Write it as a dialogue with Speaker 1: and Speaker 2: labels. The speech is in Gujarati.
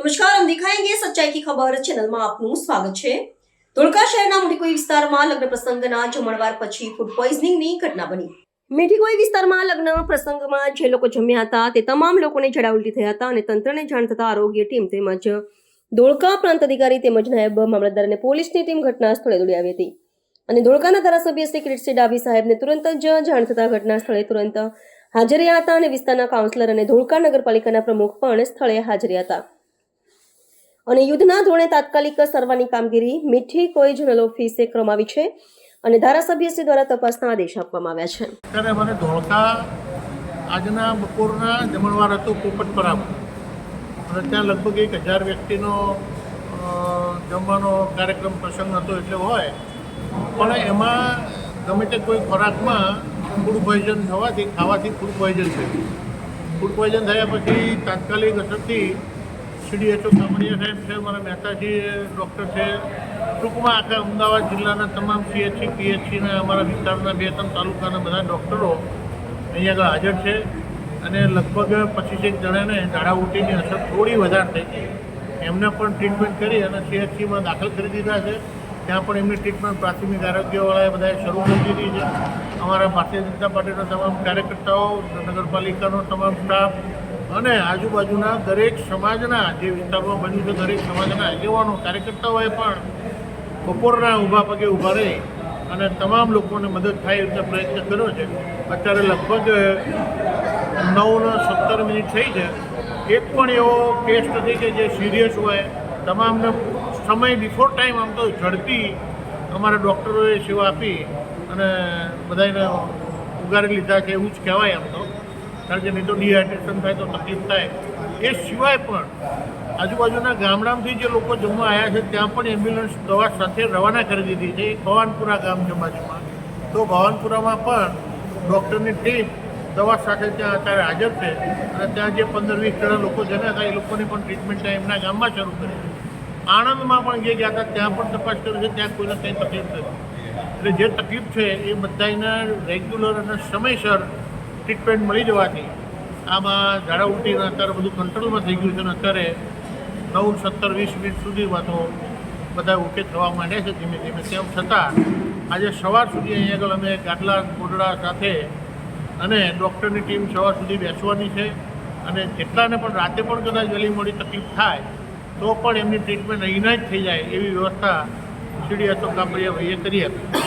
Speaker 1: નમસ્કાર, हम दिखाएंगे सच्चाई की खबर ચેનલમાં આપનું સ્વાગત છે। ધોળકા શહેરના મીઠીકોઈ વિસ્તારમાં લગ્ન પ્રસંગના જમણવાર પછી ફૂડ પોઈઝનિંગની ઘટના બની। મીઠીકોઈ વિસ્તારમાં લગ્ન પ્રસંગમાં જે લોકો જમ્યા હતા તે તમામ લોકોને ઝાડા ઉલટી થયા હતા અને તંત્રને જાણ થતા આરોગ્ય ટીમ તેમજ ધોળકા પ્રાંત અધિકારી તેમજ નાયબ મામલતદાર અને પોલીસની ટીમ ઘટના સ્થળે દોડી આવી હતી અને ધોળકાના ધારાસભ્ય શ્રી કિરીટસિંહ ડાભી સાહેબને તુરંત જ જાણ થતા ઘટના સ્થળે તુરંત હાજર રહ્યા હતા અને વિસ્તારના કાઉન્સિલર અને ધોળકા નગરપાલિકાના પ્રમુખ પણ સ્થળે હાજર હતા અને યુદ્ધના ધોરણે તાત્કાલિક સર્વાની કામગીરી મીઠીકોઈ ઝોનલ ઓફિસે કરવામાં આવી છે અને ધારાસભ્યશ્રી દ્વારા તપાસના આદેશ આપવામાં આવ્યા છે।
Speaker 2: ત્યારે મને ધોળકા આજના બપોરના જમણવાર હતું પોપટપરામાં અને ત્યાં લગભગ 1000 વ્યક્તિનો જમવાનો કાર્યક્રમ પ્રસંગ હતો એટલે હોય પણ એમાં ગમે તે કોઈ ખોરાકમાં ફૂડ પોઈઝન થવાથી ખાવાથી ફૂડ પોઈઝન થયું। ફૂડ પોઈઝન થયા પછી તાત્કાલિક અસરથી CDHO કામડિયા સાહેબ છે, મારા મહેતાજી ડૉક્ટર છે, ટૂંકમાં આખા અમદાવાદ જિલ્લાના તમામ CHC PHCના અમારા વિસ્તારના 2-3 તાલુકાના બધા ડૉક્ટરો અહીંયા આગળ હાજર છે અને લગભગ 25 જણાને ઝાડા ઉલટીની અસર થોડી વધારે થઈ છે। એમને પણ ટ્રીટમેન્ટ કરી અને CHCમાં દાખલ કરી દીધા છે। ત્યાં પણ એમની ટ્રીટમેન્ટ પ્રાથમિક આરોગ્યવાળાએ બધાએ શરૂ કરી દીધી છે। અમારા ભારતીય જનતા પાર્ટીના તમામ કાર્યકર્તાઓ, નગરપાલિકાનો તમામ સ્ટાફ અને આજુબાજુના દરેક સમાજના જે વિસ્તારમાં બન્યું છે દરેક સમાજના આગેવાનો કાર્યકર્તાઓએ પણ બપોરના ઊભા પગે ઊભા રહી અને તમામ લોકોને મદદ થાય એ રીતે પ્રયત્ન કર્યો છે। અત્યારે લગભગ 9:17 થઈ છે। એક પણ એવો કેસ નથી કે જે સિરિયસ હોય। તમામને સમય બિફોર ટાઈમ આમ તો ઝડપી અમારા ડૉક્ટરોએ સેવા આપી અને બધાને ઉગારી લીધા છે એવું જ કહેવાય આમ તો, કારણ કે નહીં તો ડિહાઇડ્રેશન થાય તો તકલીફ થાય। એ સિવાય પણ આજુબાજુના ગામડામાંથી જે લોકો જમવા આવ્યા છે ત્યાં પણ એમ્બ્યુલન્સ દવા સાથે રવાના કરી દીધી છે। ભવાનપુરા ગામ છે બાજુમાં, તો ભવાનપુરામાં પણ ડૉક્ટરની ટીમ દવા સાથે ત્યાં અત્યારે હાજર છે અને ત્યાં જે 15-20 જણા લોકો જમ્યા હતા એ લોકોની પણ ટ્રીટમેન્ટ એમના ગામમાં શરૂ કરી છે। આણંદમાં પણ જે ગયા હતા ત્યાં પણ તપાસ કરી છે, ત્યાં કોઈને કંઈ તકલીફ નથી। એટલે જે તકલીફ છે એ બધાને રેગ્યુલર અને સમયસર ટ્રીટમેન્ટ મળી જવાથી આમાં ઝાડા ઉલટીના અત્યારે બધું કંટ્રોલમાં થઈ ગયું છે અને અત્યારે 9:17-20 સુધીમાં તો બધા ઓકે થવા માંડ્યા છે ધીમે ધીમે। તેમ છતાં આજે સવાર સુધી અહીંયા આગળ અમે ગાદલા ગોદડા સાથે અને ડૉક્ટરની ટીમ સવાર સુધી બેસવાની છે અને જેટલાને પણ રાતે પણ કદાચ વહેલી મોડી તકલીફ થાય તો પણ એમની ટ્રીટમેન્ટ અહીંના જ થઈ જાય એવી વ્યવસ્થા CDHO કામડિયા ભાઈએ કરી આપી।